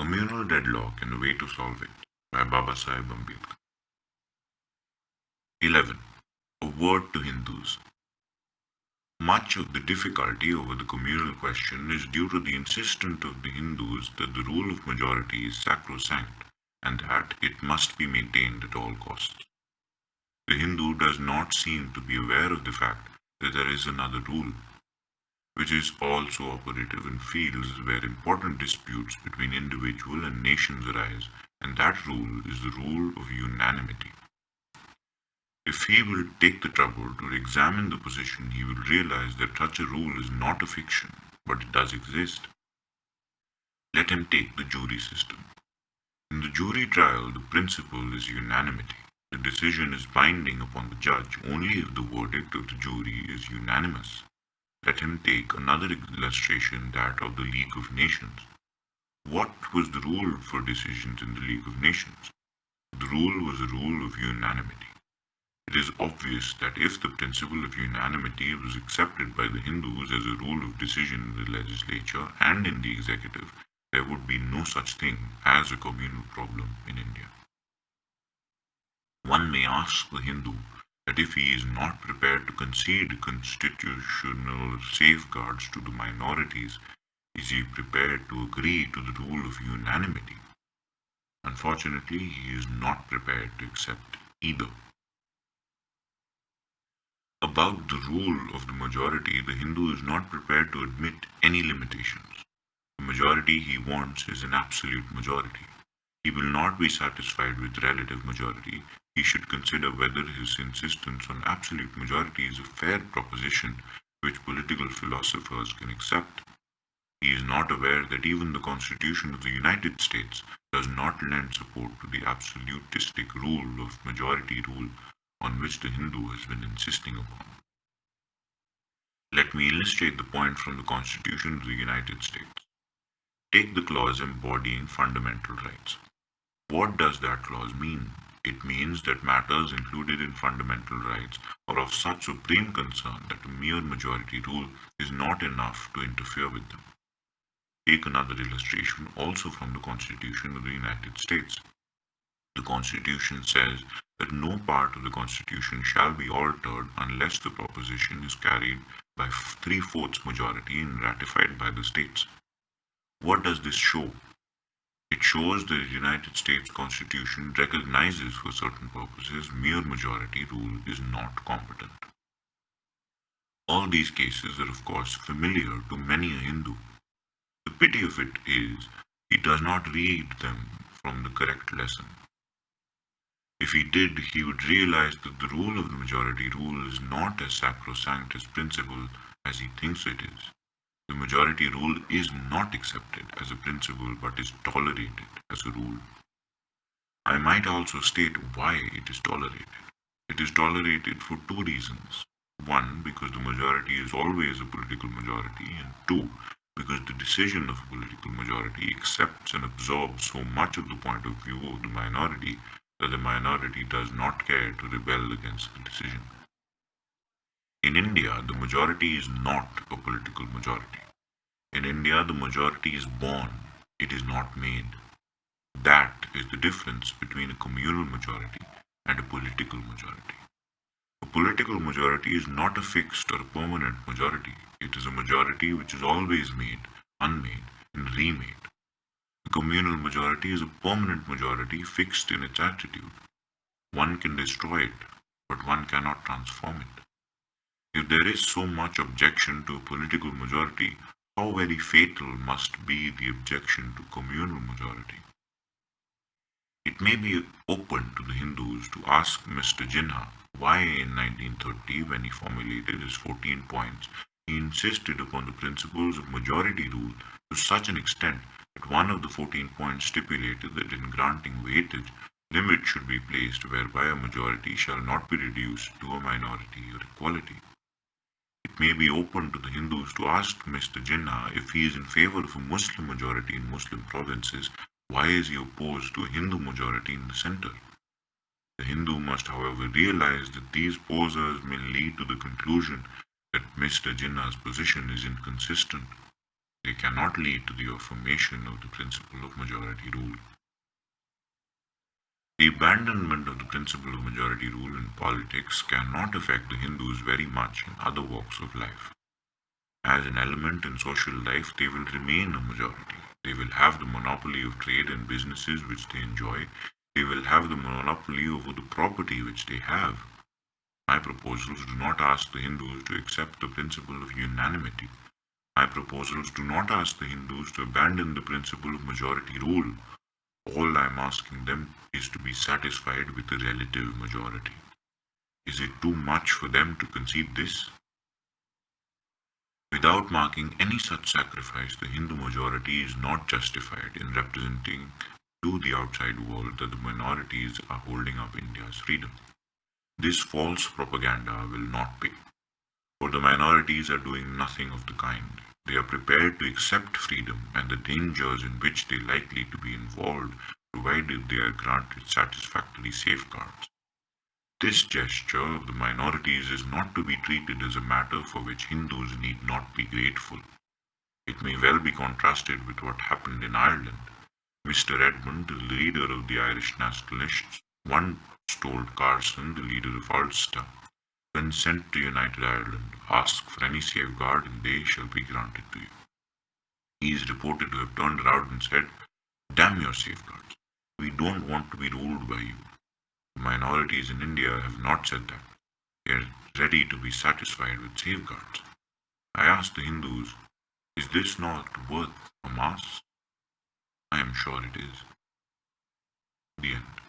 Communal Deadlock and a Way to Solve It by Babasaheb Ambedkar. 11. A Word to Hindus. Much of the difficulty over the communal question is due to the insistence of the Hindus that the rule of majority is sacrosanct and that it must be maintained at all costs. The Hindu does not seem to be aware of the fact that there is another rule, which is also operative in fields where important disputes between individual and nations arise, and that rule is the rule of unanimity. If he will take the trouble to examine the position, he will realize that such a rule is not a fiction, but it does exist. Let him take the jury system. In the jury trial, the principle is unanimity. The decision is binding upon the judge only if the verdict of the jury is unanimous. Let him take another illustration, that of the League of Nations. What was the rule for decisions in the League of Nations? The rule was a rule of unanimity. It is obvious that if the principle of unanimity was accepted by the Hindus as a rule of decision in the legislature and in the executive, there would be no such thing as a communal problem in India. One may ask the Hindu that if he is not prepared to concede constitutional safeguards to the minorities, is he prepared to agree to the rule of unanimity? Unfortunately, he is not prepared to accept either. About the rule of the majority, the Hindu is not prepared to admit any limitations. The majority he wants is an absolute majority. He will not be satisfied with relative majority. He should consider whether his insistence on absolute majority is a fair proposition which political philosophers can accept. He is not aware that even the Constitution of the United States does not lend support to the absolutistic rule of majority rule on which the Hindu has been insisting upon. Let me illustrate the point from the Constitution of the United States. Take the clause embodying fundamental rights. What does that clause mean? It means that matters included in fundamental rights are of such supreme concern that a mere majority rule is not enough to interfere with them. Take another illustration also from the Constitution of the United States. The Constitution says that no part of the Constitution shall be altered unless the proposition is carried by 3/4 majority and ratified by the states. What does this show? It shows that the United States Constitution recognizes for certain purposes mere majority rule is not competent. All these cases are of course familiar to many a Hindu. The pity of it is he does not read them from the correct lesson. If he did, he would realize that the rule of the majority rule is not as sacrosanct as principle as he thinks it is. The majority rule is not accepted as a principle but is tolerated as a rule. I might also state why it is tolerated. It is tolerated for two reasons. One, because the majority is always a political majority, and two, because the decision of a political majority accepts and absorbs so much of the point of view of the minority that the minority does not care to rebel against the decision. In India, the majority is not a political majority. In India, the majority is born, it is not made. That is the difference between a communal majority and a political majority. A political majority is not a fixed or a permanent majority. It is a majority which is always made, unmade, and remade. A communal majority is a permanent majority fixed in its attitude. One can destroy it, but one cannot transform it. If there is so much objection to a political majority, how very fatal must be the objection to communal majority? It may be open to the Hindus to ask Mr. Jinnah why in 1930, when he formulated his 14 points, he insisted upon the principles of majority rule to such an extent that one of the 14 points stipulated that in granting weightage, limits should be placed whereby a majority shall not be reduced to a minority or equality. It may be open to the Hindus to ask Mr. Jinnah if he is in favor of a Muslim majority in Muslim provinces, why is he opposed to a Hindu majority in the center? The Hindu must, however, realize that these posers may lead to the conclusion that Mr. Jinnah's position is inconsistent. They cannot lead to the affirmation of the principle of majority rule. The abandonment of the principle of majority rule in politics cannot affect the Hindus very much in other walks of life. As an element in social life, they will remain a majority. They will have the monopoly of trade and businesses which they enjoy. They will have the monopoly over the property which they have. My proposals do not ask the Hindus to accept the principle of unanimity. My proposals do not ask the Hindus to abandon the principle of majority rule. All I am asking them is to be satisfied with the relative majority. Is it too much for them to concede this? Without marking any such sacrifice, the Hindu majority is not justified in representing to the outside world that the minorities are holding up India's freedom. This false propaganda will not pay, for the minorities are doing nothing of the kind. They are prepared to accept freedom and the dangers in which they are likely to be involved, provided they are granted satisfactory safeguards. This gesture of the minorities is not to be treated as a matter for which Hindus need not be grateful. It may well be contrasted with what happened in Ireland. Mr. Edmund, the leader of the Irish nationalists, once told Carson, the leader of Ulster, when sent to United Ireland, ask for any safeguard and they shall be granted to you. He is reported to have turned around and said, "Damn your safeguards. We don't want to be ruled by you." The minorities in India have not said that. They are ready to be satisfied with safeguards. I ask the Hindus, is this not worth a mass? I am sure it is. The end.